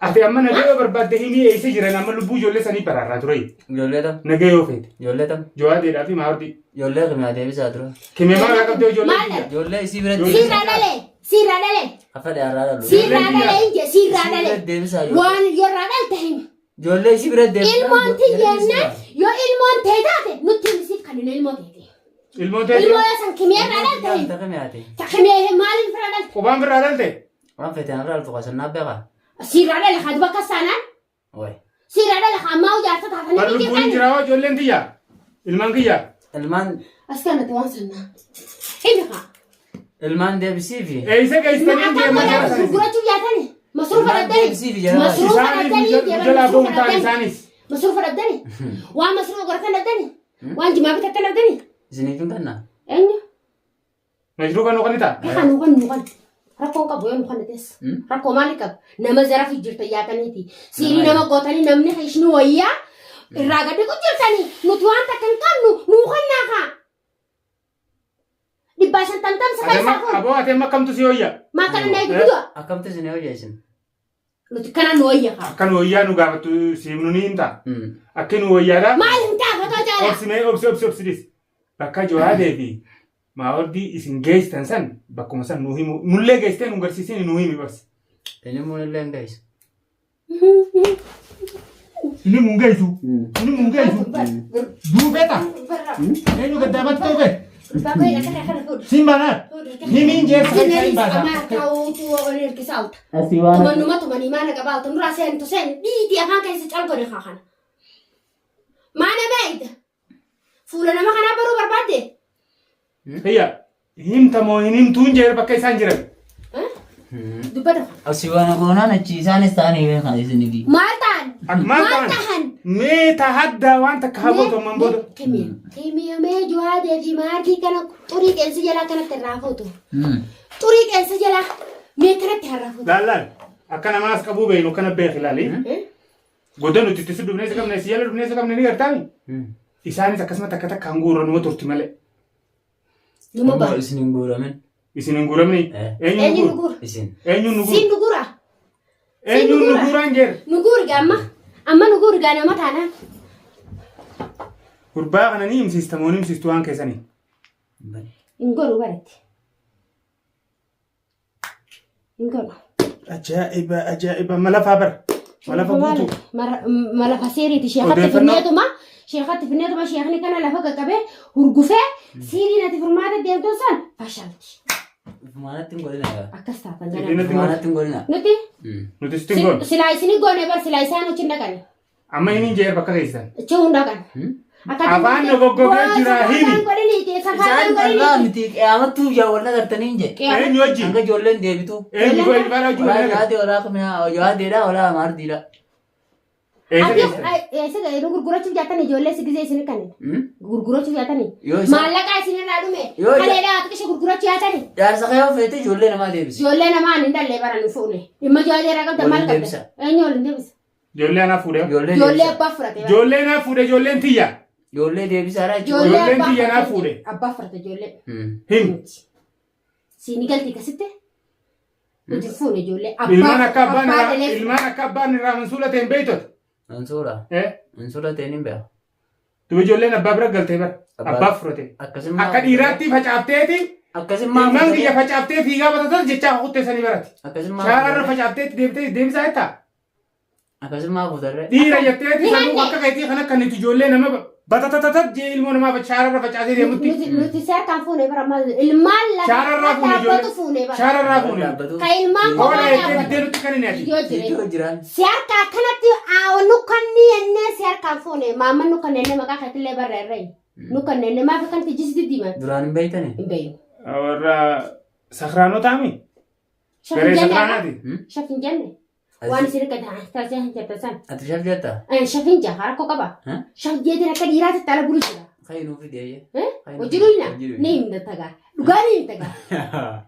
ati amma nagayoo barbaadde himii eessa jiran amma lubbuu ijoollee sanii baraarraa ture. Ijoollee tam. Nagayoo feete. Ijoollee tam. Jawaadeedhaa fi maawardii. Ijoollee kimee deebisaa ture. Kimee maal qabdee ijoollee? Ijoollee isii biratti. Siirraa dhalee. Afadhe har'aa dhalu. Siirraa dhalee inje siirraa dhalee. Deebisaa waan yorraa dhalte hima. Ijoollee isii biratti deebisaa. Ilmoon tiyyeenna yoo ilmoon ta'e taate nutti himsiif kan hin ilmoo ta'e. Ilmoon ta'e. Ilmoo san kimee irraa dhalte hima. Takimee maaliif irraa dhalte? Qubaan birraa dhalte? Waan feeteen irraa dhuftu qasannaa beekaa. Siirraa dhalee haa duba kasaanaan. Siirraa dhalee haa maa ijaarsa taatanii ni jirtan. Lubbuun jiraa ijoolleen tiyyaa? Ilmaan kiyyaa? Ilmaan. As kanatti waan sannaa. Inni haa. Ilmaan deebisiifi. Eessa geessanii deemaa jiran? Gurgurachuuf yaatani. Masruufa dhaddani. Masruufa dhaddani. Jalaa boontaan isaanis. Masruufa dhaddani. Waan masruufa godhatan dhaddani. Waan jimaa bitatan dhaddani. Isiniif hin kannaa? Eenyu? Masruufa nuuqani ta'a? Nuuqan. Rakkoon qabu yoo nuuqan dhates. Rakkoo maali qabu? Nama zara fi jirta yaataniiti. Siirii nama gootanii namni ishni wayyaa irraa gadi ku jirtanii. Nuti waan takka hin qabnu nuuqan naakaa. Dibbaashan tantan sakai sakun. Aboo ati amma akkamtu si hoyya? Makan naik dua. Akkamtu si hoyya isin? Nuti kana nu hoyya ka. Akkan hoyyaa nu gaafatu siimnu ni himta. Akki nu hoyyaadha. Maal himtaa fatoo jaala. Obsimee obsidis. Bakka jawaadee fi maawardii isin geessan san bakkuma san nu himu. Nullee geessitee nu garsiisini nu himi bas. Inni mul'illee hin geessu. Inni mun geessu. Inni mun geessu. Duubeta. Eenyu gaddaabatti ta'u Bapak yang kena food. Simbanar. Mimin jer Sini sama kau tu orang kisah. Tuman rumah tuman di mana kabal tuh rasa itu sen di tiap hari kayak secal kau dekakan. Mana baik? Fulan nama kan apa baru berbeda? Iya. Him tamu him tunjer pakai sanjiran. Dupada. Asiwan aku nana cisan istani kan di sini di. Maltan. Maltan. Me tahadda wanta kahabo to mambodo. Kemia me jual di marki kana turi kensi jala kana terrafo tu. Turi kensi jala me kana terrafo. Lalan. Akana mas kabu be no kana be khilali. Godanu titisu dubne se kamne siyala dubne se kamne ni gartani. Isani takasma takata kanguro no turti male. Luma ba. Isinin guramen. Isinin guramni. Enyu nugur. Isin. Enyu nugur. Sin nugura. Enyu nuguranjer. Nugur gamma. Amma nugur gana matana. Kurba kana ni imsistamonim sistuan kesani. Ingoro barati. Ingoro. Ajaiba malafa bar. Malafa butu. Malafa seri ti shekhat finneetu ma. Shekhat finneetu ma shekhni kana lafa gagabe hurgufe siri nati furmaata deemtu san fashalti. Furmaata tingolina ya. Akkas taatan gana. Furmaata tingolina. Nuti? Nuti stingol. Silaa isini goone bar silaa isaan uchinda kan. Amma ini jer bakka keessan. Chunda kan. Afaan goggogee jira himi. Isaan irraa miti qiyaamattuu yaa walla gartanii hin jedhe. Eenyu wajji? Hanga ijoolleen deebitu. Eenyu wajji bara wajji Walaa wala. yaade walaa kamyaa yaadeedha walaa maardiidha. Eessa ga'ee gurgurachuuf jaatanii ijoollee si gisee isin kan. Gurgurachuuf jaatanii. Maallaqa isin irraa dhume. Kaleedhaa ati ishee gurgurachuu jaatanii. Jaarsa kayoo feete ijoollee namaa deebisi. Ijoollee namaa hin dallee baran fuune. Dhimma ijoollee irraa qabda maal qabda? Eenyu waliin deebisa? Ijoollee anaa fuudhee. Ijoollee abbaa fudhate. Ijoollee anaa fuudhee ijoolleen tiyya. Ijoollee deebisaadha jechuudha. Ijoolleen tiyya anaa fuudhee. Abbaa fudhate ijoollee. Him. Siini galti kasitte? Nuti fuune ijoollee. Ilmaan akka abbaan irraa mansuula ta'een beeytot. Mansuula. Mansuula ta'een hin beeku. Tu ijoolleen abbaa bira galtee bara. Abbaa fudhate. Akka dhiiraatti facaafteeti. Akkasummaa. Ilmaan kiyya facaaftee fiigaa batatas jechaa kutteessanii barate. Akkasummaa. Shaararra facaaftee deebisaa jettaa. Akkasummaa fuutarree. Dhiira jetteeti sanuu akka keetii kan akka nuti ijoollee nama batatatatat jee ilmoo namaa shaararra facaasee deemutti. Nuti seerkaan fuune bara ilmaan lafa. Shaararraa fuune bara. Shaararraa fuune. Ka ilmaan Hoolaa jettee biddee nutti kan hin ati. Iddoo jiran. Seerkaa akkanatti nukkanni ennee seerkaan fuune maamma nukkanni ennee maqaa keetillee barra irree. Nukkanni ennee maaf akkanatti jisitti diiman. Duraan hin beeytani. Hin beeyu. Warra sakraanotaami. Garee sakraanaati. Shafin jenne. Waan isin taasisan jettasan. Ati shaf jetta? Shafin jaha rakkoo qaba. Shaf jeetiin akka dhiiraatti tala bulu jira. Kayi nuufi deeyye. Hojiruina ni himda tagaa. Dhugaa ni himtagaa.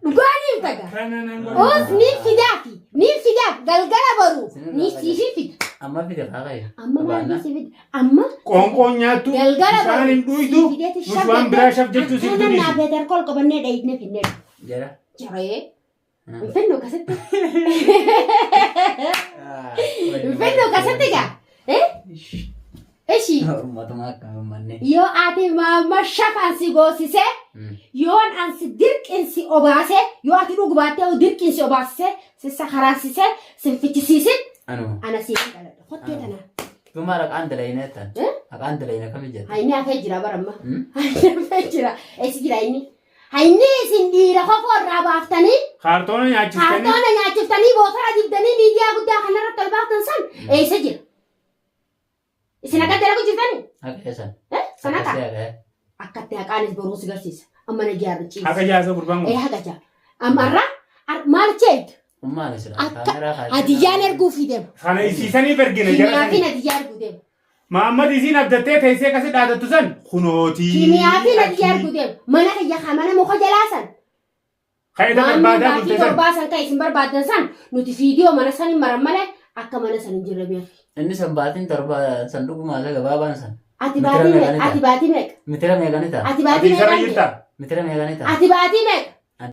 Dhugaa ni himtagaa. Oos ni fidaafi. Ni fidaaf galgala baru. Ni siifi fida. Amma fide kaakaye. Amma maal ni fida. Amma. Qoonqoon nyaattu. Galgala baru. Isaan hin dhuytu. Mushwaan biraa shaf jechuu si dhuytu. Naa beetar kol qabannee dhayitne finne. Jara. Jaree. Finno kasitti. Fedhu kasattiga. Ishi. Matumaa akka manne. Yoo ati maama shafansi goosise yoon ansi dirqinsi obaase yoo ati dhugu baattee dirqinsi obaasise si sakaraasise si fichisiisin ana siif dhaladha. Hottee tana. Gumara aqaan dalayina tan. Aqaan dalayina kam jette? Hayni afee jira baramma. Hayni afee jira. Eessi jira inni. Hayni isin dhiira kofoo irraa baaftanii. Kaartoona nyaachiftanii. Kaartoona nyaachiftanii bootara dibdanii miidiyaa guddaa kanarratti ol baaftan san eessa jira? Isin akka dalagu jirtanii? Akka eessan. Sana akka? Akkatti haqaanis boruus garsiisa. Amma na jaarra ciisa. Akka jaasa gurbaan kun. Haqa jaa. Ammarra maal jeetu? Maal sila? Akka hadiyyaan erguu fi deema. Kana isiisanii bergina jara. Kimiyaafin hadiyyaa erguu deema. Mahammad isiin abdattee teessee kasi dhaadattu san kunootii. Kimiyaafin hadiyyaa erguu deema. Mana kiyya mana muka jalaasan. Kayita barbaadaa bulte san. Barbaasan kan isin barbaadan san nuti fiidiyoo mana san hin maran malee akka mana san hin jirre beeku. Inni san baatiin torba sanduuqa maasa gabaabaan san. Ati baatii meeqa? Mitira meeqanita? Ati baatii meeqa? Mitira meeqanita? Ati baatii meeqa?